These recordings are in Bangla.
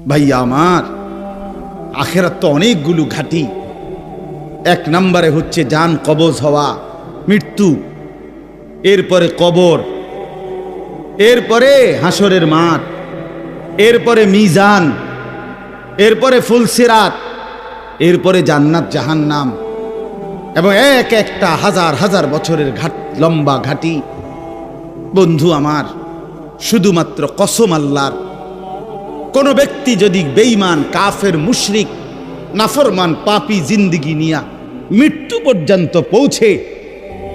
ভাইয়া আমার, আখেরাত তো অনেকগুলো ঘাটি। এক নম্বরে হচ্ছে জান কবজ হওয়া, মৃত্যু, এরপরে কবর, এরপরে হাসরের মাঠ, এরপরে মিজান, এরপরে ফুলসিরাত, এরপরে জান্নাত জাহান্নাম, এবং এক একটা হাজার হাজার বছরের লম্বা ঘাটি। বন্ধু আমার, শুধুমাত্র কসম আল্লাহর, কোন ব্যক্তি যদি বেঈমান, কাফের, মুশরিক, নাফরমান, পাপী জিন্দেগি নিয়া মৃত্যু পর্যন্ত পৌঁছে,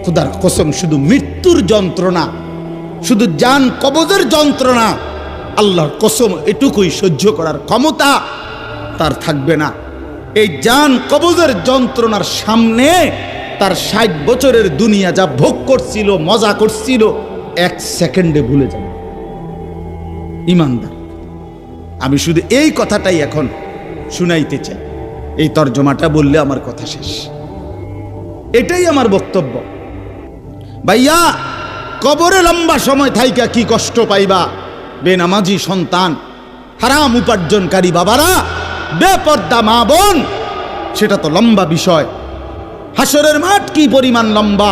খোদার কসম শুধু মৃত্যুর যন্ত্রণা, শুধু জান কবজের যন্ত্রণা, আল্লাহর কসম এটুকুই সহ্য করার ক্ষমতা তার থাকবে না। এই জান কবজের যন্ত্রণার সামনে তার 60 বছরের দুনিয়া যা ভোগ করছিল, মজা করছিল, 1 সেকেন্ডে ভুলে যাবে। ইমানদার, আমি শুধু এই কথাটাই এখন শুনাইতে চাই। এই তর্জমাটা বললে আমার কথা শেষ। এটাই আমার বক্তব্য। ভাইয়া, কবরে লম্বা সময় থাইকা কি কষ্ট পাইবা? বেনামাজি সন্তান, হারাম উপার্জনকারী বাবারা, বেপর্দা মা বোন, সেটা তো লম্বা বিষয়। হাসরের মাঠ কি পরিমাণ লম্বা,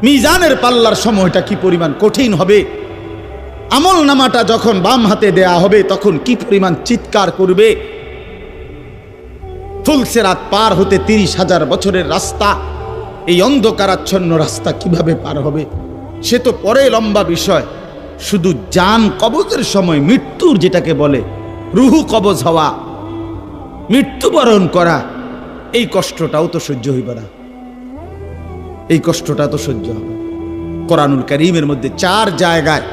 মিজানের পাল্লার সময়টা কি পরিমাণ কঠিন হবে, আমল নামাটা যখন বাম হাতে দেয়া হবে তখন কি পরিমাণ চিৎকার করবে। ফুলসিরাত পার হতে 30,000 বছরের রাস্তা, এই অন্ধকারাচ্ছন্ন রাস্তা কিভাবে পার হবে সে তো পরে লম্বা বিষয়। শুধু জান কবজের সময় মৃত্যুর, যেটাকে বলে রুহু কবজ হওয়া, মৃত্যুবরণ করা, এই কষ্টটাও তো সহ্য হইবে না। এই কষ্টটা তো সহ্য হবে। কোরআনুল কারীমের মধ্যে 4 জায়গায়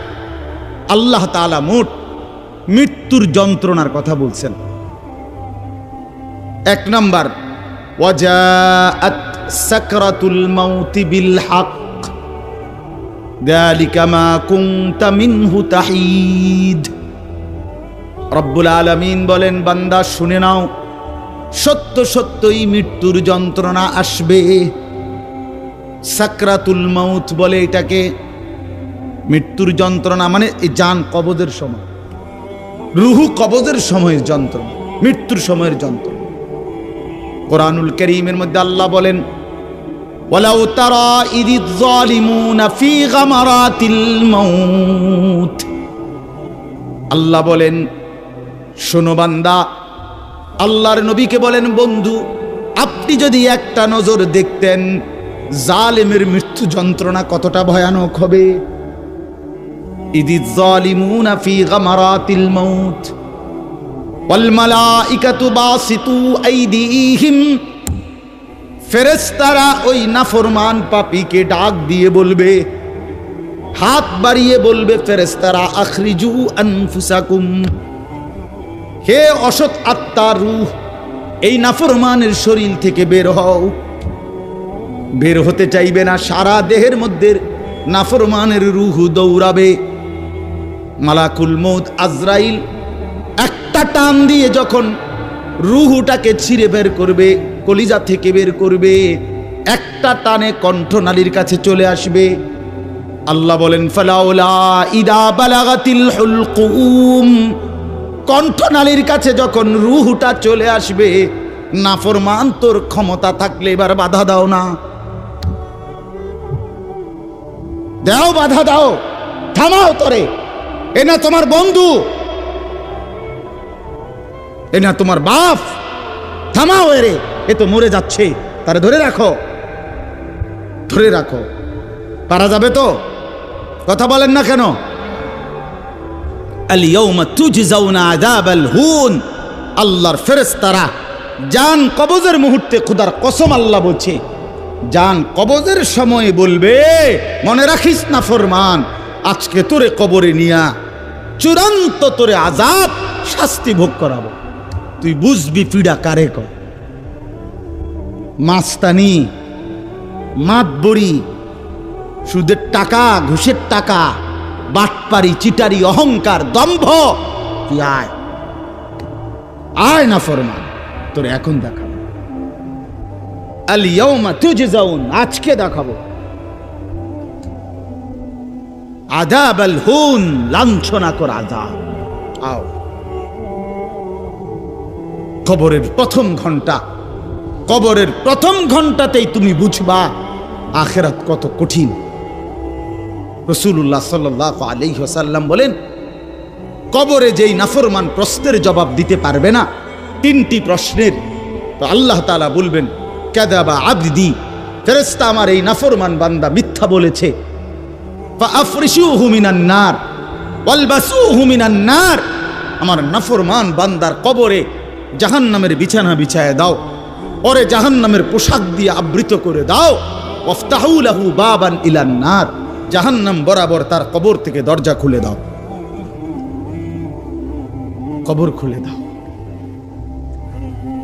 আল্লাহ তাআলা মোট মৃত্যুর যন্ত্রণার কথা বলছেন। 1 নাম্বার, ওয়াজাআত সাকরাতুল মাউতি বিল হক যালিকা মা কুনতা মিনহু তাহিদ। রব্বুল আলামিন বলেন, বান্দা শুনে নাও, সত্য সত্যই মৃত্যুর যন্ত্রণা আসবে। সাকরাতুল মাউত বলে এটাকে। মৃত্যুর যন্ত্রণা মানে এই জান কবজের সময়, রুহু কবজের সময়ের যন্ত্রণা, মৃত্যুর সময়ের যন্ত্রণা। কোরআনুল কারীমের মধ্যে আল্লাহ বলেন, ওয়ালাউ তারা ইযিয যালিমুনা ফি গামারাতিল মাউত। আল্লাহ বলেন, শোনো বান্দা, আল্লাহর নবীকে বলেন, বন্ধু আপনি যদি একটা নজর দেখতেন জালেমের মৃত্যু যন্ত্রণা কতটা ভয়ানক হবে। ইযিয যালিমুনা ফি গামারাতিল মাউত ওয়াল মালাইকাতু বাসিতু আইদিহিম। ফেরেশতারা ওই নাফরমান পাপীকে ডাক দিয়ে বলবে, হাত বাড়িয়ে বলবে ফেরেশতারা, আখরিজু আনফুসাকুম, হে অসৎ আত্মার রূহ, এই নাফরমানের শরীর থেকে বের হও। বের হতে চাইবে না, সারা দেহের মধ্যে নাফরমানের রূহ দৌড়াবে। মালাকুল মউত আজরাইল একটা টান দিয়ে যখন রূহটাকে ছিঁড়ে বের করবে, কলিজা থেকে বের করবে, একটা টানে কণ্ঠনালীর কাছে চলে আসবে। আল্লাহ বলেন, ফালাউলা ইদা বালাগাতিল হুলকুম, কণ্ঠনালীর কাছে যখন রূহটা চলে আসবে, নাফরমান তোর ক্ষমতা থাকলে এবার বাধা দাও না, দাও, বাধা দাও, থামাও তোরে। এ না তোমার বন্ধু, এ না তোমার বাপ, থামাও এরে, এ তো মরে যাচ্ছে, তারে ধরে রাখো, ধরে রাখো। পারা যাবে তো? কথা বলেন না কেন? আল ইয়াউমা তুজজাউনা আযাবাল হুন। আল্লাহর ফেরেশতারা জান কবজের মুহূর্তে, খোদার কসম আল্লাহ বলছে, জান কবজের সময় বলবে, মনে রাখিস না ফরমান, আজকে তোরে কবরে নিয়া চূড়ান্ত তোরে আযাব, শাস্তি ভোগ করাবো। তুই বুঝবি পীড়া কারে কয়। মাস্তানি, মাতবড়ি, সুদের টাকা, ঘুষের টাকা, বাটপারি, চিটারি, অহংকার, দম্ভ, তুই আয়, আয় না ফরমান, তোর এখন দেখাবো। আল ইয়াউমা তুজজাউন, আজকে দেখাবো আযাবাল হুন, লাঞ্ছনা কর আযাব। আও কবরের প্রথম ঘন্টা, কবরের প্রথম ঘন্টাতেই তুমি বুঝবা আখিরাত কত কঠিন। রাসূলুল্লাহ সাল্লাল্লাহু আলাইহি ওয়াসাল্লাম বলেন, কবরে যেই নাফরমান প্রশ্নের জবাব দিতে পারবে না, তিনটি প্রশ্নের, তো আল্লাহ তাআলা বলবেন কাযাবা আবদি, ফেরেশতা আমার এই নাফরমান বান্দা মিথ্যা বলেছে। ফাআফরিশুহু মিনান নার ওয়ালবাসুহু মিনান নার, আমার নাফরমান বান্দার কবরে জাহান্নামের বিছানা বিছায় দাও, ওরে জাহান্নামের পোশাক দিয়ে আবৃত করে দাও। ওয়াফতাহু লাহু বাবান ইলান নার, জাহান্নাম বরাবর তার কবর থেকে দরজা খুলে দাও, কবর খুলে দাও।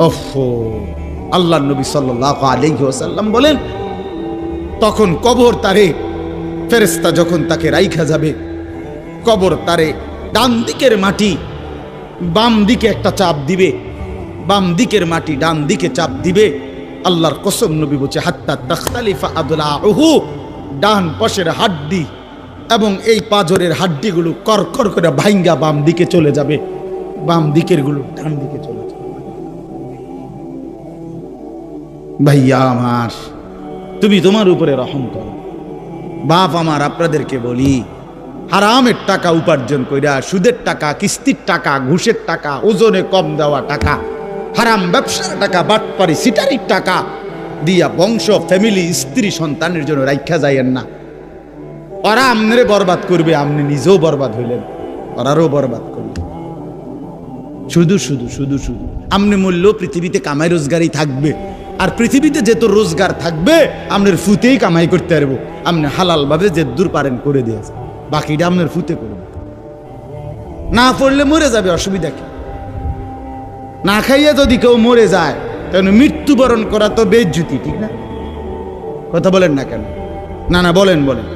ওহো, আল্লাহর নবী সাল্লাল্লাহু আলাইহি ওয়াসাল্লাম বলেন, তখন কবর তারে, ফেরেশতা যখন তাকে রাইখা যাবে, কবর তারে ডান দিকের মাটি বাম দিকে একটা চাপ দিবে, বাম দিকের মাটি ডান দিকে চাপ দিবে। আল্লাহর কসম, নবী বলছে হাত্তা তাখতালিফা আদলাউহু, ডান পাশের হাড্ডি এবং এই পাজরের হাড্ডিগুলো করকর করে ভাঙ্গা বাম দিকে চলে যাবে, বাম দিকের গুলো ডান দিকে চলে যাবে। ভাইয়া আমার, তুমি তোমার উপরে রহম করো। বাপ আমার, আপনাদেরকে বলি, হারামের টাকা উপার্জন কইরা, সুদের টাকা, কিস্তির টাকা, ঘুষের টাকা, ওজনে কম দেওয়া টাকা, হারাম ব্যবসার টাকা, বাটপারি সিটারির টাকা দিয়া বংশ, ফ্যামিলি, স্ত্রী, সন্তানের জন্য রাইখা যাইয়েন না। ওরা আমনে বরবাদ করবে, আপনি নিজেও বরবাদ হইলেন, ওরারও বরবাদ করলেন। শুধু শুধু শুধু শুধু আপনি মূল্য পৃথিবীতে কামাই রোজগারই থাকবে, আর পৃথিবীতে যেত রোজগার থাকবে আপনার ফুতেই কামাই করতে পারবো। আপনি হালাল ভাবে যে দূর পারেন করে দিয়েছে, বাকিটা আপনার ফুতে করবে। না পড়লে মরে যাবে, অসুবিধা কি? না খাইয়া যদি কেউ মরে যায়, তাহলে মৃত্যুবরণ করা তো বেজ্জুতি, ঠিক না? কথা বলেন না কেন? না না, বলেন বলেন।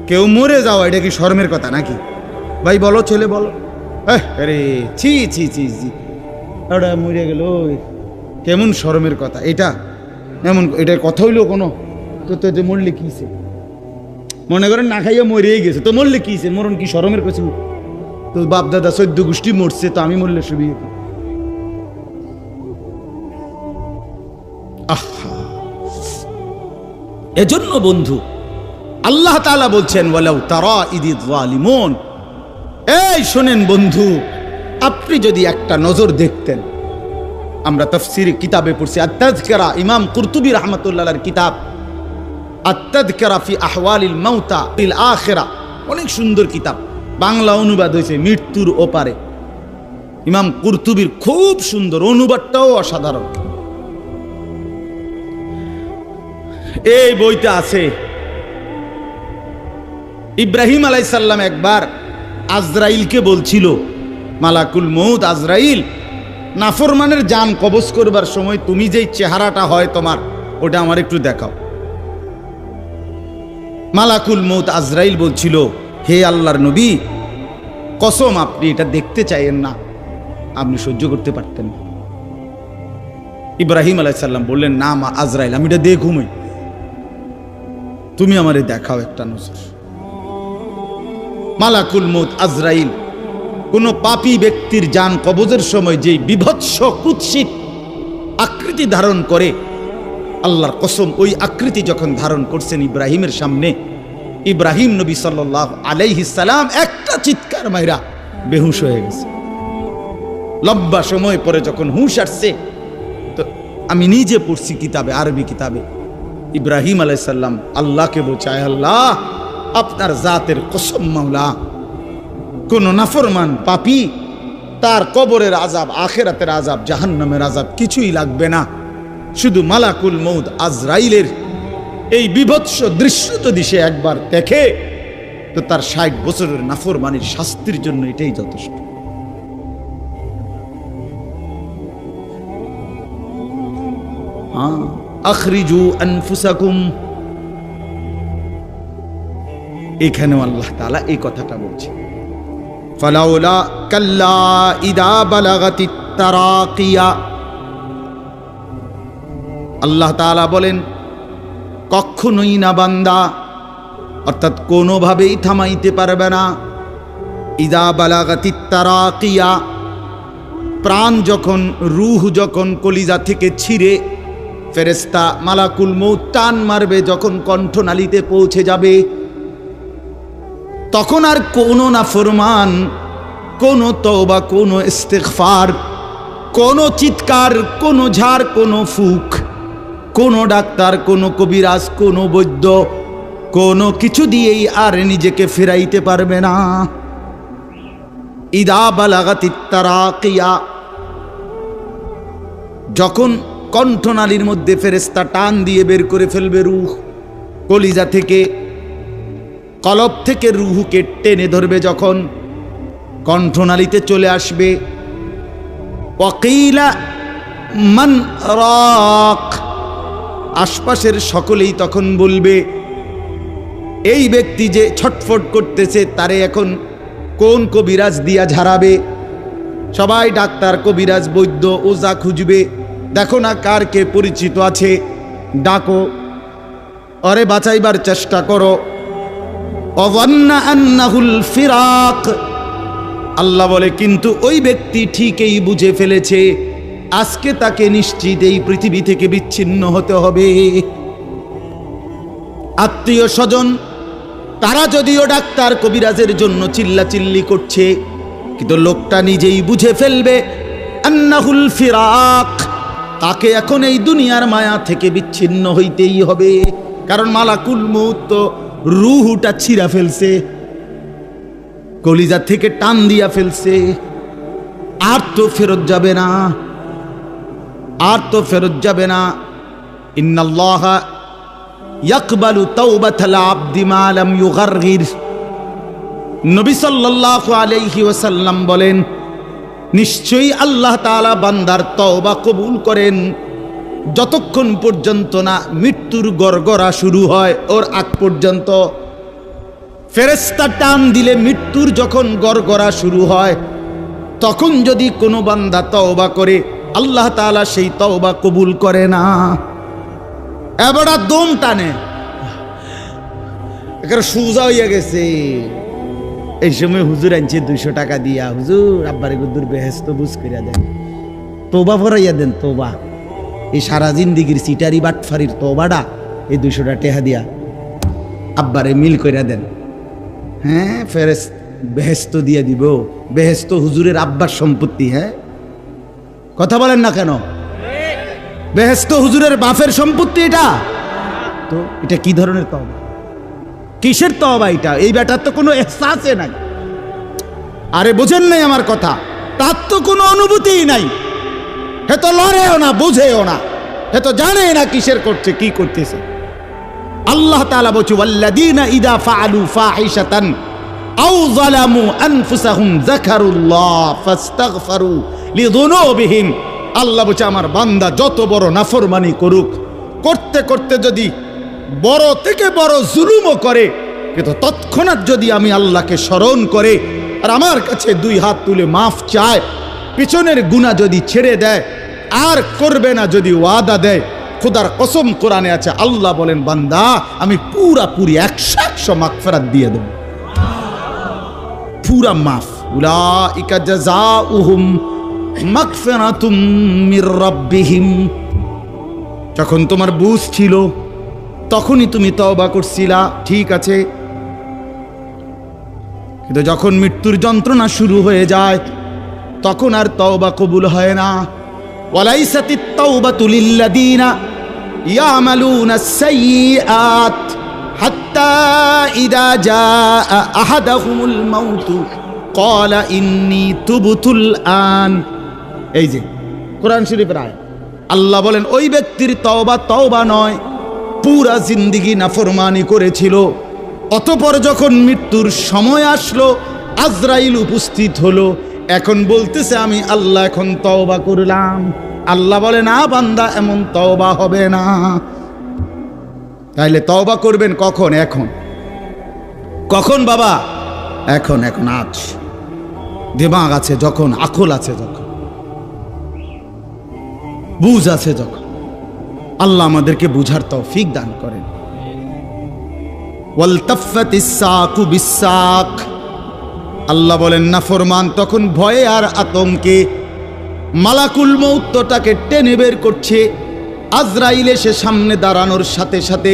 কেউ মরে যাওয়া এটা কি শরমের কথা নাকি? ভাই বলো, ছেলে বলো। আরে ছি ছি ছি ছি, ওটা মরে গেল, কেমন শরমের কথা এটা? এমন এটার কথা হইলো কোনো? তো মরলে কিছে? মনে করেন না খাইয়া মরেই গেছে, তো মরলে কিছে? মরণ কি শরমের কথা? তো বাপ দাদা 14 গোষ্ঠী মরছে, তো আমি মরলে সুবিধা কি? আহা, এজন্য বন্ধু আল্লাহ তাআলা বলছেন ওয়ালাউ তারা ইদিয যালিমুন, এই শোনেন বন্ধু, আপনি যদি একটা নজর দেখতেন, আমরা তাফসীর কিতাবে পড়ছি আত-তাযকিরা, ইমাম কুরতুবী রাহমাতুল্লাহর কিতাব আত-তাযকিরা ফি আহওয়ালিল মাউতা ফিল আখিরা, অনেক সুন্দর কিতাব, বাংলা অনুবাদ হয়েছে মৃত্যুর ওপারে। ইমাম কুরতুবীর খুব সুন্দর, অনুবাদটাও অসাধারণ। এই বইতে আছে ইব্রাহিম আলাইহিস সালাম একবার আজরাইলকে বলছিল, মালাকুল মউত আজরাইল, নাফরমানের জান কবজ করবার সময় তুমি যেই চেহারাটা হয় তোমার, ওটা আমার একটু দেখাও। মালাকুল মউত আজরাইল বলছিল, হে আল্লাহর নবী, কসম আপনি এটা দেখতে চাইেন না, আপনি সহ্য করতে পারতেন না। ইব্রাহিম আলাইহিস সালাম বললেন, না মা আজরাইল, আমি এটা দেখুমই, তুমি আমারে দেখাও একটা নজর। মালাকুল মউত আজরাইল কোন পাপী ব্যক্তির জান কবজের সময় যে বিভৎস কুৎসিত আকৃতি ধারণ করে, আল্লাহর কসম ওই আকৃতি যখন ধারণ করছেন ইব্রাহিমের সামনে, ইব্রাহিম নবী সাল্লাল্লাহু আলাইহিস সালাম একটা চিৎকার মাইরা বেহুশ হয়ে গেছে। লম্বা সময় পরে যখন হুঁশ আসছে, তো আমি নিজে পড়ছি কিতাবে, আরবি কিতাবে, ইব্রাহিম আলাইহিস সালাম আল্লাহকে বলছে, আল্লাহ আপনার জাতের কসম মাওলা, কোন নাফরমান পাপী তার কবরের আযাব, আখিরাতের আযাব, জাহান্নামের আযাব কিছুই লাগবে না, শুধু মালাকুল মউত আজরাইলের এই বিভৎস দৃশ্য যদি সে একবার দেখে, তো তার 60 বছরের নাফরমানির শাস্তির জন্য এটাই যথেষ্ট। আখরিজু আনফুসাকুম, এখানেও আল্লাহ তাআলা এই কথাটা বলছে, ফালাউলা কাল্লা ইদা বালাগাতিত তারাকিয়া। আল্লাহ তাআলা বলেন, কখনোই না বান্দা, অর্থাৎ কোনোভাবেই থামাইতে পারবে না, ইদা বালাগাতিত তারাকিয়া, প্রাণ যখন, রূহ যখন কলিজা থেকে ছিঁড়ে ফেরেশতা মালাকুল মউত টান মারবে, যখন কণ্ঠনালীতে পৌঁছে যাবে, তখন আর কোনো নাফরমান, কোনো তওবা, কোনো ইস্তিগফার, কোনো চিৎকার, কোনো ঝাড়, কোনো ফুক, কোনো ডাক্তার, কোনো কবিরাজ, কোনো বৈদ্য, কোনো কিছু দিয়েই আর নিজেকে ফেরাইতে পারবে না। ইদা বালাগাতিত তারাকিয়া, যখন কণ্ঠনালীর মধ্যে ফেরেশতা টান দিয়ে বের করে ফেলবে রূহ, কলিজা থেকে, কলব থেকে রূহকে টেনে ধরবে, যখন কণ্ঠনালীতে চলে আসবে, ওয়াকিলা মান রাক, আশপাশের সকলেই তখন বলবে এই ব্যক্তি যে ছটফট করতেছে তারে এখন কোন কবিরাজ দিয়া ঝাড়াবে। সবাই ডাক্তার, কবিরাজ, বৈদ্য, ওঝা খুঁজবে, দেখো না কার কে পরিচিত আছে, ডাকো, আরে বাঁচাইবার চেষ্টা করো। অযান্না আন্নাহুল ফিরাক, আল্লাহ বলে কিন্তু ওই ব্যক্তি ঠিকই বুঝে ফেলেছে আজকে তাকে নিশ্চিত এই পৃথিবী থেকে বিচ্ছিন্ন হতে হবে। আত্মীয় স্বজন তারা যদিও ডাক্তার কবিরাজের জন্য চিল্লাচিল্লি করছে, কিন্তু লোকটা নিজেই বুঝে ফেলবে আন্নাহুল ফিরাক, তাকে এখন এই দুনিয়ার মায়া থেকে বিচ্ছিন্ন হইতেই হবে। কারণ মালাকুল মউত তো রূহটা ছিঁড়া ফেলছে, কলিজা থেকে টান দিয়া ফেলছে, আর তো ফেরত যাবে না, আর তো ফেরত যাবে না। ইন্নাল্লাহা ইয়াকবালু তাওবাতাল আবদি মা লাম ইউগারগির, নবী সাল্লাল্লাহু আলাইহি ওয়াসাল্লাম বলেন নিশ্চয়ই আল্লাহ তাআলা বান্দার তওবা কবুল করেন যতক্ষণ পর্যন্ত না মৃত্যুর গড়গড়া শুরু হয়, ওর আগ পর্যন্ত। ফেরেশতা টান দিলে মৃত্যুর যখন গড়গড়া শুরু হয়, তখন যদি কোনো বান্দা তওবা করে আল্লাহ তাআলা সেই তওবা কবুল করে না। এবারে দম টানে, একেবারে সোজা হইয়া গেছে। এই সময় হুজুর আনছে 200 টাকা দিয়া, হুজুর আব্বারে গুদ্দুর বেহেশত বুঝ করিয়া দেন, তওবা ভরাইয়া দেন, তওবা। এই সারা জিন্দিগির সিটারি বাটফারির তওবাটা এই 200 টাকা দিয়া আব্বারে মিল করিয়া দেন। হ্যাঁ, ফেরেশতা বেহেশত দিয়ে দিব। বেহেশত হুজুরের আব্বার সম্পত্তি। হ্যাঁ, কথা বলেন না কেন? বেহেশত হুজুরের বাপের সম্পত্তি। এটা তো এটা কি ধরনের তওবা, কিসের তওবা এটা? এই বেটার তো কোনো এহসাসে নাই। আরে বোঝেন নাই আমার কথা? তার তো কোনো অনুভূতিই নাই, হে তো লড়েও না, বুঝেও না, হে তো জানে না কিসের করছে, কি করতেছে। আল্লাহ তাআলা বলছে ওয়াল্লাযীনা ইযা ফাআলু ফাহিশাতান আও যালামু আনফুসাহুম যাকারুল্লাহ ফাস্তাগফারু লিযুনুবিহিম। আল্লাহ বলছে আমার বান্দা যত বড় নাফরমানি করুক, করতে করতে যদি বড় থেকে বড় জুলুমও করে, কিন্তু তৎক্ষণাৎ যদি আমি আল্লাহকে স্মরণ করে আর আমার কাছে 2 হাত তুলে মাফ চায়, পিছনের গুনাহ যদি ছেড়ে দেয় আর করবে না যদি ওয়াদা দেয়, খোদার কসম কোরআনে আছে, আল্লাহ বলেন বান্দা আমি পুরাপুরি 100% মাগফিরাত দিয়ে দেব, পুরা মাফ। উলাইকা জাযাউহুম মাগফিরাতুম মির রাব্বিহিম। যখন তোমার বুঝ ছিল তখনই তুমি তওবা করছিলা, ঠিক আছে, কিন্তু যখন মৃত্যুর যন্ত্রণা শুরু হয়ে যায় তখন আর তওবা কবুল হয় না। ওয়ালাইসাতিত তাওবাতু লিল্লাযীনা ইয়ামালুনাস সাইয়্যাত হাত্তা ইযা জাআ আহাদাহুমুল মাউতু ক্বালা ইন্নী তুবতুল আন। এই যে কোরআন শরীফের আয়াত। আল্লাহ বলেন ওই ব্যক্তির তওবা তওবা নয়, পুরা জিন্দেগি নাফরমানি করেছিল, অতঃপর যখন মৃত্যুর সময় আসলো, আজরাইল উপস্থিত হলো, এখন বলতেছে আমি আল্লাহ এখন তওবা করলাম। আল্লাহ বলে না বান্দা, এমন তওবা হবে না। তাইলে তওবা করবেন কখন? এখন। কখন বাবা? এখন, এখন, আজ দিমাগ আছে যখন, আকল আছে যখন, বুঝ আছে যখন। আল্লাহ আমাদেরকে বুঝার তৌফিক দান করেন। ওয়ালতাফাতিস সাকু বিসাক। আল্লাহ বলেন নাফরমান তখন ভয়ে আর আতঙ্কে মালাকুল মউত তো তাকে টেনে বের করছে। আজরাইল এসে সামনে দাঁড়ানোর সাথে সাথে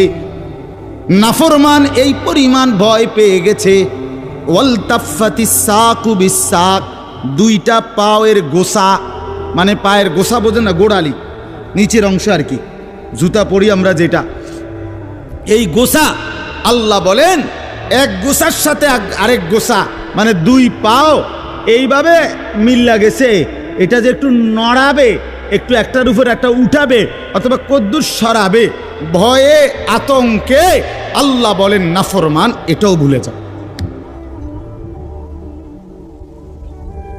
নাফরমান এই পরিমাণ ভয় পেয়ে গেছে। ওয়ালতাফাতিস সাকু বিসাক, দুইটা পায়ের গোসা, মানে পায়ের গোসা বোঝেন না, গোড়ালি নিচের অংশ আর কি, জুতা পরি আমরা যেটা, এই গোসা আল্লাহ বলেন এক গোসার সাথে আরেক গোসা মানে দুই পাও এইভাবে মিল্লা গেছে। এটা যে একটু নড়াবে, একটু একটার উপর একটা উঠাবে অথবা কদ্দুর সরাবে, ভয়ে আতঙ্কে আল্লাহ বলেন নাফরমান এটাও ভুলে যাও।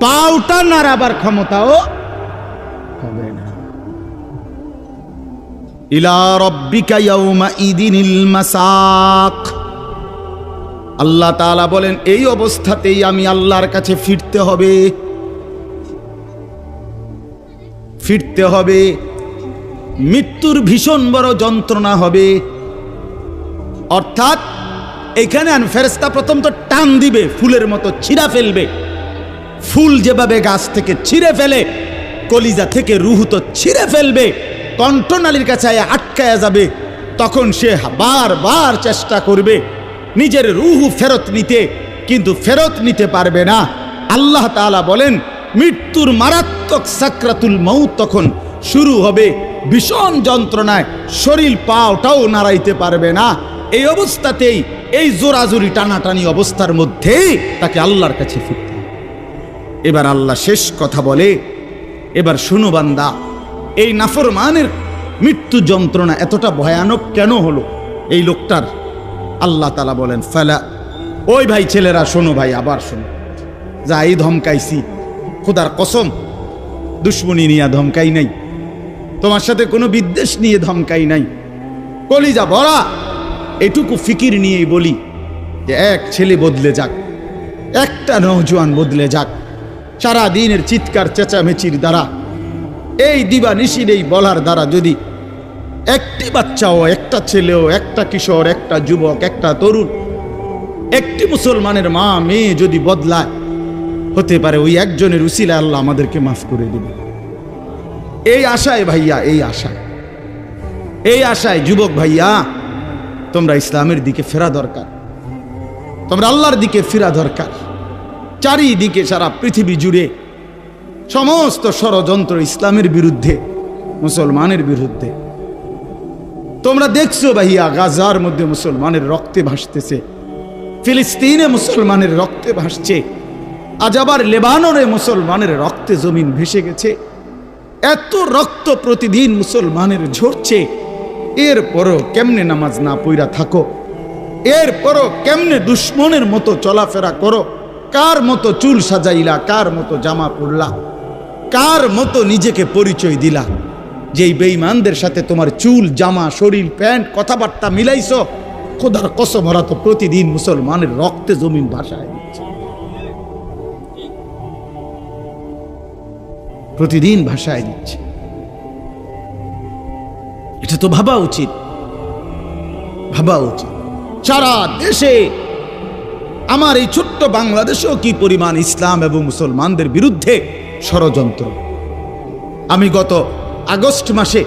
পাওটা নাড়াবার ক্ষমতাও হবে না। ইলা রাব্বিকা ইয়াউমা ইদিনিল মাসাক, আল্লাহ তাআলা বলেন এই অবস্থাতেই আমি আল্লাহর কাছে ফিরতে হবে, ফিরতে হবে। মৃত্যুর ভীষণ বড় যন্ত্রণা হবে। অর্থাৎ এখানে ফেরেশতা প্রথম তো টান দিবে, ফুলের মতো ছিঁড়া ফেলবে। ফুল যেভাবে গাছ থেকে ছিঁড়ে ফেলে, কলিজা থেকে রুহ তো ছিঁড়ে ফেলবে, কণ্ঠনালীর কাছে আটকায়া যাবে। তখন সে বারবার চেষ্টা করবে নিজের রুহ ফেরত নিতে, কিন্তু ফেরত নিতে পারবে না। আল্লাহ তাআলা বলেন মৃত্যুর মারাত্মক সাকরাতুল মউত তখন শুরু হবে, ভীষণ যন্ত্রণায় শরীর পাওটাও নাড়াইতে পারবে না। এই অবস্থাতেই, এই জোরাজুরি টানাটানি অবস্থার মধ্যেই তাকে আল্লাহর কাছে ফিরতে হবে। এবার আল্লাহ শেষ কথা বলে, এবার শুনো বান্দা, এই নাফরমানের মৃত্যু যন্ত্রণা এতটা ভয়ানক কেন হলো এই লোকটার? আল্লাহ তাআলা বলেন ফালা, ওই ভাই ছেলেরা শোনো, ভাই আবার শোনো, যাই ধমকাইছি খোদার কসম দুশ্মনী নিয়ে ধমকাই নাই, তোমার সাথে কোনো বিদ্বেষ নিয়ে ধমকাই নাই, কলিজা ভরা এটুকু ফিকির নিয়েই বলি যে এক ছেলে বদলে যাক, একটা নওজোয়ান বদলে যাক। সারা দিনের চিৎকার চেঁচামেচির দ্বারা, এই দিবানিশির এই বলার দ্বারা যদি একটি বাচ্চাও, একটা ছেলেও, একটা কিশোর, একটা যুবক, একটা তরুণ, একটি মুসলমানের মা মেয়ে যদি বদলায়, হতে পারে ওই একজনের উসিলায় আল্লাহ আমাদেরকে মাফ করে দিবে। এই আশায় ভাইয়া, এই আশায় যুবক ভাইয়া, তোমরা ইসলামের দিকে ফেরা দরকার, তোমরা আল্লাহর দিকে ফেরা দরকার। চারিদিকে সারা পৃথিবী জুড়ে সমস্ত ষড়যন্ত্র ইসলামের বিরুদ্ধে, মুসলমানের বিরুদ্ধে। তোমরা দেখছো ভাইয়া, গাজার মধ্যে মুসলমানের রক্তে ভাসতেছে, ফিলিস্তিনে মুসলমানের রক্তে ভাসছে, আজ আবার লেবাননে মুসলমানের রক্তে জমিন ভেসে গেছে। এত রক্ত প্রতিদিন মুসলমানের ঝরছে, এরপরও কেমনে নামাজ না পইরা থাকো? এরপরও কেমনে দুশ্মনের মতো চলাফেরা করো? কার মতো চুল সাজাইলা, কার মতো জামা পরলা, কার মতো নিজেকে পরিচয় দিলা? যেই বেঈমানদের সাথে তোমার চুল, জামা, শরীর, প্যান্ট, কথাবার্তা মিলাইছো, খোদার কসম ওরা তো প্রতিদিন মুসলমানের রক্তে জমিন ভাসায় দিচ্ছে, প্রতিদিন ভাসায় দিচ্ছে। এটা তো ভাবা উচিত, ভাবা উচিত। সারা দেশে, আমার এই ছোট্ট বাংলাদেশেও কি পরিমাণ ইসলাম এবং মুসলমানদের বিরুদ্ধে ষড়যন্ত্র। আমি গত আগস্ট মাসে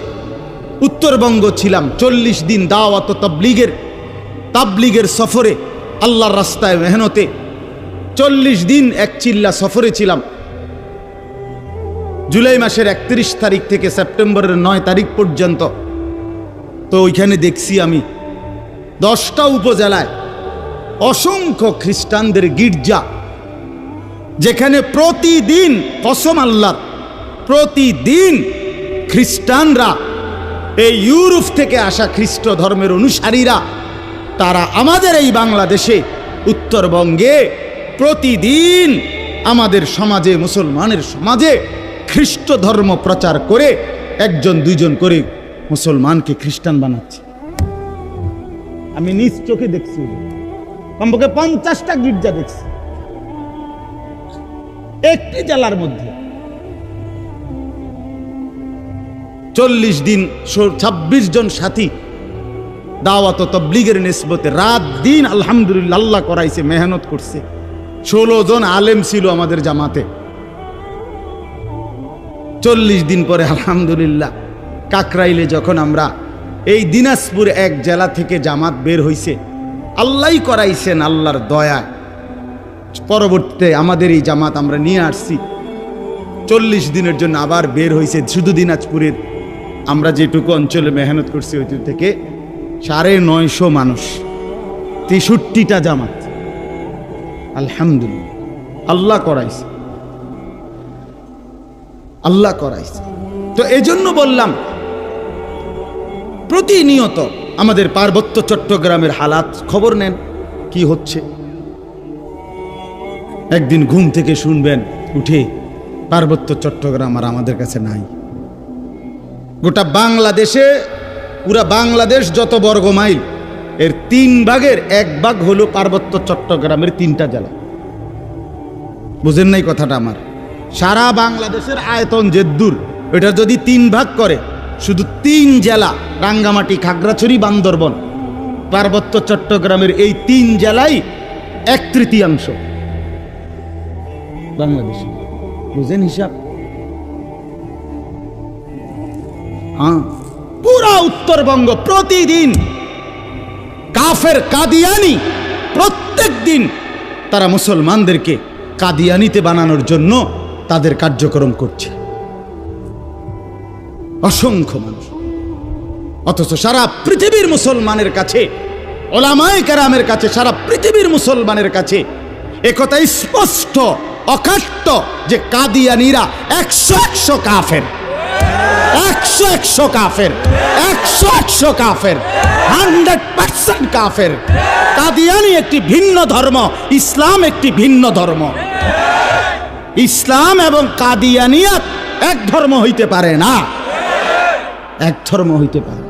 উত্তরবঙ্গ ছিলাম, 40 দিন দাওয়াত তাবলীগের সফরে, আল্লাহর রাস্তায় মেহনতে 40 দিন এক চিল্লা সফরে ছিলাম। জুলাই মাসের 31 তারিখ থেকে সেপ্টেম্বরের 9 তারিখ পর্যন্ত। তো ওইখানে দেখছি আমি 10টা উপজেলায় অসংখ্য খ্রিস্টানদের গির্জা, যেখানে প্রতিদিন, কসম আল্লাহর, প্রতিদিন খ্রিস্টানরা, এই ইউরোপ থেকে আসা খ্রিস্ট ধর্মের অনুসারীরা, তারা আমাদের এই বাংলাদেশে, উত্তরবঙ্গে প্রতিদিন আমাদের সমাজে, মুসলমানের সমাজে খ্রিস্ট ধর্ম প্রচার করে 1-2 করে মুসলমানকে খ্রিস্টান বানাচ্ছে। আমি নিজ চোখে দেখছি, কমপক্ষে 50টা গির্জা দেখছি একটি জেলার মধ্যে। 40 দিন 26 জন সাথী দাওয়াত তাবলীগের নিসবতে রাত দিন আলহামদুলিল্লাহ আল্লাহ করাইছে, মেহনত করছে। 16 জন আলেম ছিল আমাদের জামাতে। 40 দিন পরে আলহামদুলিল্লাহ কাকরাইলে যখন আমরা এই দিনাজপুর এক জেলা থেকে জামাত বের হইছে, আল্লাহই করাইছেন, আল্লাহর দয়া। পরবর্তীতে আমাদের এই জামাত আমরা নিয়ে আসছি। 40 দিনের জন্য আবার বের হয়েছে শুধু দিনাজপুরের। আমরা যেটুকু অঞ্চলে মেহনত করছি ওই থেকে 950 মানুষ, 63টা জামাত। আলহামদুলিল্লাহ, আল্লাহ করাইছে, আল্লাহ করাইছে। তো এজন্য বললাম প্রতিনিয়ত আমাদের পার্বত্য চট্টগ্রামের হালাত খবর নেন, কি হচ্ছে। একদিন ঘুম থেকে শুনবেন উঠে পার্বত্য চট্টগ্রাম আর আমাদের কাছে নাই। গোটা বাংলাদেশে, পুরা বাংলাদেশ যত বর্গ মাইল, এর 3 ভাগের 1 ভাগ হলো পার্বত্য চট্টগ্রামের 3টা জেলা। বুঝেন নাই কথাটা আমার? সারা বাংলাদেশের আয়তন যেদূর, এটা যদি 3 ভাগ করে, শুধু 3 জেলা রাঙ্গামাটি, খাগড়াছড়ি, বান্দরবন, পার্বত্য চট্টগ্রামের এই 3 জেলাই 1/3 বাংলাদেশ। বুঝেন হিসাব? হ্যাঁ, পুরা উত্তরবঙ্গ প্রতিদিন কাফের কাদিয়ানি, প্রত্যেক দিন তারা মুসলমানদেরকে কাদিয়ানিতে বানানোর জন্য তাদের কার্যক্রম করছে, অসংখ্য মানুষ। অথচ সারা পৃথিবীর মুসলমানের কাছে, ওলামায়ে কেরামের কাছে, সারা পৃথিবীর মুসলমানের কাছে একথা স্পষ্ট অকাট্য যে কাদিয়ানিরা 100 কাফের, 100 কাফের, 100 কাফের, 100% কাফের। কাদিয়ানি একটি ভিন্ন ধর্ম, ইসলাম একটি ভিন্ন ধর্ম। ইসলাম এবং কাদিয়ানিয়াত এক ধর্ম হইতে পারে না, এক ধর্ম হইতে পারে।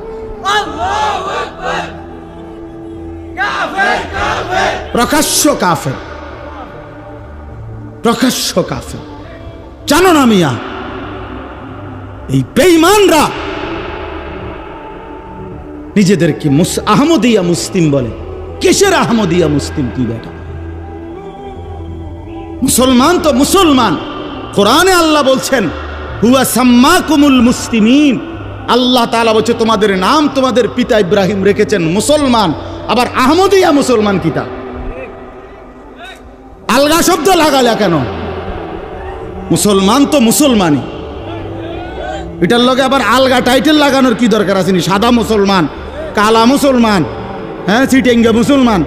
প্রকাশ্য কাফের, প্রকাশ্য কাফের। জানো না মিয়া, এই বেঈমানরা নিজেদেরকে আহমদিয়া মুসলিম বলে। কিসের আহমদিয়া মুসলিম? তুই বেটা মুসলমান তো মুসলমান। কোরআনে আল্লাহ বলছেন হুয়া সাম্মাকুমুল মুসলিমিন। আল্লাহ তাআলা বলছে তোমাদের নাম তোমাদের পিতা ইব্রাহিম রেখেছেন মুসলমান। আবার আহমদিয়া মুসলমান কিতা? আলগা শব্দ লাগালে কেন? মুসলমান তো মুসলমানই, এটার লগে আবার আলগা টাইটেল লাগানোর কি দরকার আছে? সাদা মুসলমান, কালা মুসলমান, হ্যাঁ চিটেঙ্গা মুসলমান,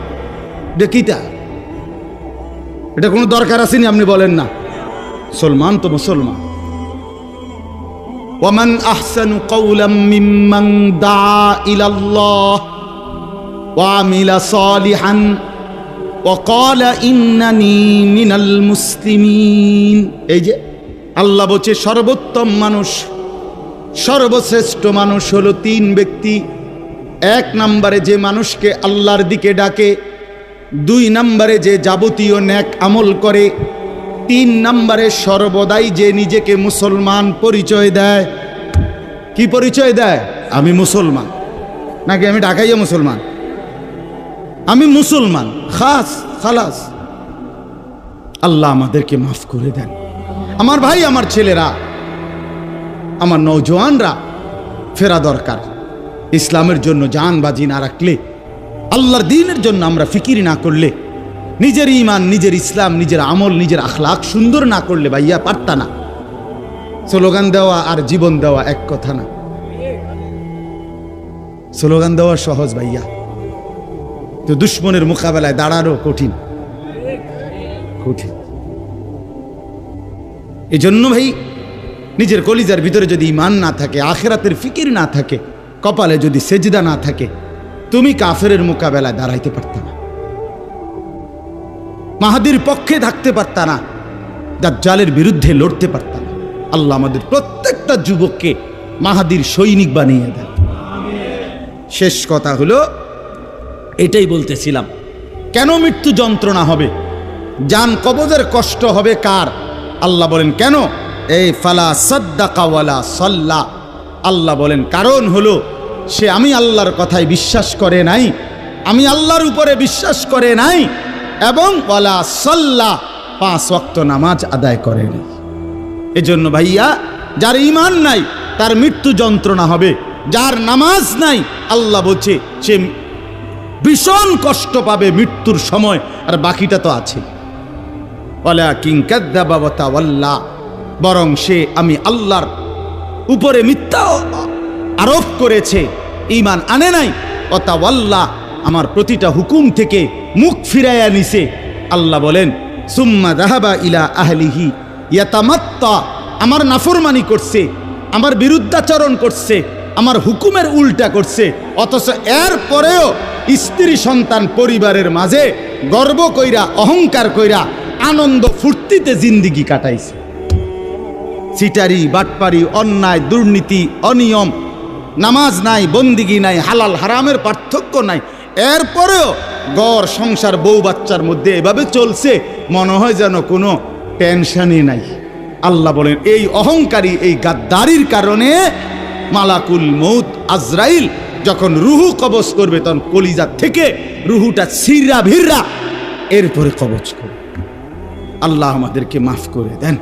দেখিতা এটা কোনো দরকার আসেনি? আপনি বলেন না, মুসলমান তো মুসলমান। ওয়ামান আহসানু কাওলাম মিম্মান দাআ ইলাল্লাহ ওয়া আমিলা সালিহান ওয়া ক্বালা ইন্নানি মিনাল মুসলিমিন। এই যে আল্লাহ বলছে সর্বোত্তম মানুষ, সর্বশ্রেষ্ঠ মানুষ হলো 3 ব্যক্তি। 1 নম্বরে যে মানুষকে আল্লাহর দিকে ডাকে, 2 নম্বরে যে যাবতীয় নেক আমল করে, 3 নম্বরে সর্বদাই যে নিজেকে মুসলমান পরিচয় দেয়। কি পরিচয় দেয়? আমি মুসলমান, নাকি আমি ঢাকাইয়া মুসলমান, আমি মুসলমান, খাস খালাস। আল্লাহ আমাদেরকে মাফ করে দেন। আমার ভাই, আমার ছেলেরা, আমার নওজোয়ানরা ফেরা দরকার। ইসলামের জন্য জান বাজি না রাখলে, আল্লাহর দ্বীনের জন্য আমরা ফিকির না করলে, নিজের ঈমান, নিজের ইসলাম, নিজের আমল, নিজের আখলাক সুন্দর না করলে ভাইয়া পারতা না। স্লোগান দেওয়া আর জীবন দেওয়া এক কথা না। স্লোগান দেওয়া সহজ ভাইয়া, তো দুশ্মনের মোকাবেলায় দাঁড়ানো কঠিন, কঠিন। এই জন্য ভাই, নিজের কলিজার ভিতরে যদি ঈমান না থাকে, আখিরাতের ফিকির না থাকে, কপালে যদি সেজদা না থাকে, তুমি কাফেরের মোকাবেলায় দাঁড়াইতে পারত না, মাহাদির পক্ষে থাকতে পারত না, দাজ্জালের বিরুদ্ধে লড়তে পারত না। আল্লাহ আমাদের প্রত্যেকটা যুবককে মাহাদির সৈনিক বানিয়ে দেন। শেষ কথা হলো এটাই বলতেছিলাম, কেন মৃত্যু যন্ত্রণা হবে, জান কবজের কষ্ট হবে কার? আল্লাহ বলেন কেন? এই ফালা সাদ্দাকা ওয়ালা সাল্লা। আল্লাহ বলেন কারণ হলো সে আমি আল্লাহর কথায় বিশ্বাস করে নাই, আমি আল্লাহর উপরে বিশ্বাস করে নাই, এবং ওয়ালা সাল্লা 5 ওয়াক্ত নামাজ আদায় করে নাই। এজন্য ভাইয়া যার ঈমান নাই তার মৃত্যু যন্ত্রণা হবে, যার নামাজ নাই আল্লাহ বলছে সে ভীষণ কষ্ট পাবে মৃত্যুর সময়, আর বাকিটা তো আছে। ওয়ালাকিন কাযযাবা ওয়া তাওয়াল্লা, বরং সে আমি আল্লাহর উপরে মিথ্যা আরোপ করেছে, ঈমান আনে নাই। ওয়া তাওয়াল্লা, আমার প্রতিটা হুকুম থেকে মুখ ফিরাইয়া নিছে। আল্লাহ বলেন সুম্মা যাহাবা ইলা আহলিহি ইয়াতামাত্তা, আমার নাফরমানি করছে, আমার বিরুদ্ধাচরণ করছে, আমার হুকুমের উল্টা করছে, অথচ এর পরেও স্ত্রী সন্তান পরিবারের মাঝে গর্ব কইরা অহংকার কইরা আনন্দ ফুর্তিতে জিন্দিগি কাটাইছে। সিটারি, বাটপারি, অন্যায়, দুর্নীতি, অনিয়ম, নামাজ নাই, বন্দিগি নাই, হালাল হারামের পার্থক্য নাই, এরপরেও ঘর সংসার বউ বাচ্চার মধ্যে এভাবে চলছে, মনে হয় যেন কোনো টেনশনই নাই। আল্লাহ বলেন এই অহংকারী, এই গাদ্দারির কারণে মালাকুল মউত আজরাইল যখন রুহু কবজ করবে তখন কলিজা থেকে রুহুটা ছিঁড়া ভিড়া এরপরে কবজ করবে। আল্লাহ আমাদেরকে মাফ করে দেন।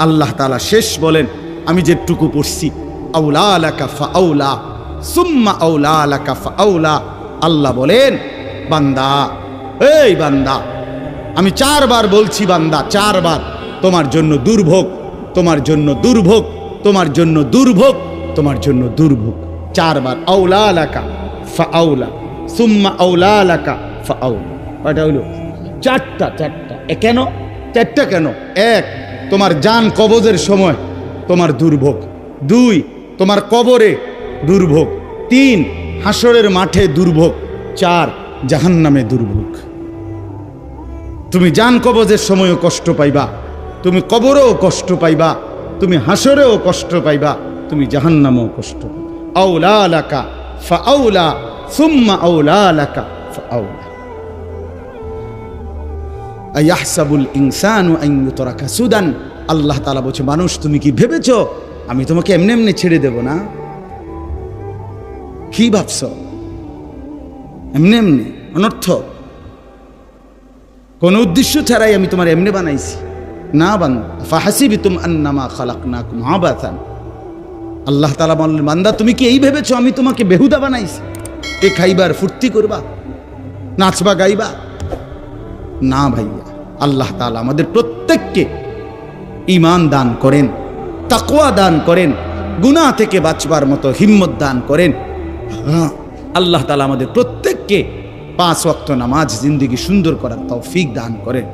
আল্লাহ তাআলা শেষ বলেন, আমি যেটুকু পড়ছি, আউলা লাকা ফাআউলা সুম্মা আউলা লাকা ফাআউলা। আল্লাহ বলেন বান্দা, এই বান্দা, আমি 4 বার বলছি বান্দা, 4 বার তোমার জন্য দুর্ভোগ, তোমার জন্য দুর্ভোগ, তোমার জন্য দুর্ভোগ, তোমার জন্য দুর্ভোগ। 4 বার আউলা লাকা ফাআউলা সুম্মা আউলা লাকা ফাআউলা। কয়টা হইল? 4টা। 4টা কেন? 4টা কেন? 1, তোমার জান কবজের সময় তোমার দুর্ভোগ। 2, তোমার কবরে দুর্ভোগ। 3, হাসরের মাঠে দুর্ভোগ। 4, জাহান্নামে দুর্ভোগ। তুমি জান কবজের সময়ও কষ্ট পাইবা, তুমি কবরেও কষ্ট পাইবা, তুমি হাসরেও কষ্ট পাইবা, তুমি জাহান্নামেও কষ্ট পাইবা। আউলা লাকা ফাআউলা সুম্মা আউলা লাকা ফাআউলা। আয়াহসাবুল ইনসানু আন ইউতরাকা সুদান। আল্লাহ তাআলা বলছে, মানুষ তুমি কি ভেবেছো আমি তোমাকে এমনি এমনি ছেড়ে দেব না? কি ভাবছ? এমনি এমনি অনর্থ, কোন উদ্দেশ্য ছাড়াই আমি তোমার এমনি বানাইছি না। বান্দা ফাহাসিবতুম আন্নামা খালাকনাকুম আবাসান। আল্লাহ তাআলা বললেন, বান্দা তুমি কি এই ভেবেছো আমি তোমাকে বেহুদা বানাইছি? এ খাইবার ফুর্তি করবা, নাচবা গাইবা? না ভাইয়া, আল্লাহ তাআলা আমাদের প্রত্যেককে ঈমান দান করেন, তাকওয়া দান করেন, গুনাহ থেকে বাঁচবার মতো হিম্মত দান করেন। আল্লাহ তাআলা আমাদের প্রত্যেককে 5 ওয়াক্ত নামাজ জিন্দেগি সুন্দর করার তৌফিক দান করেন।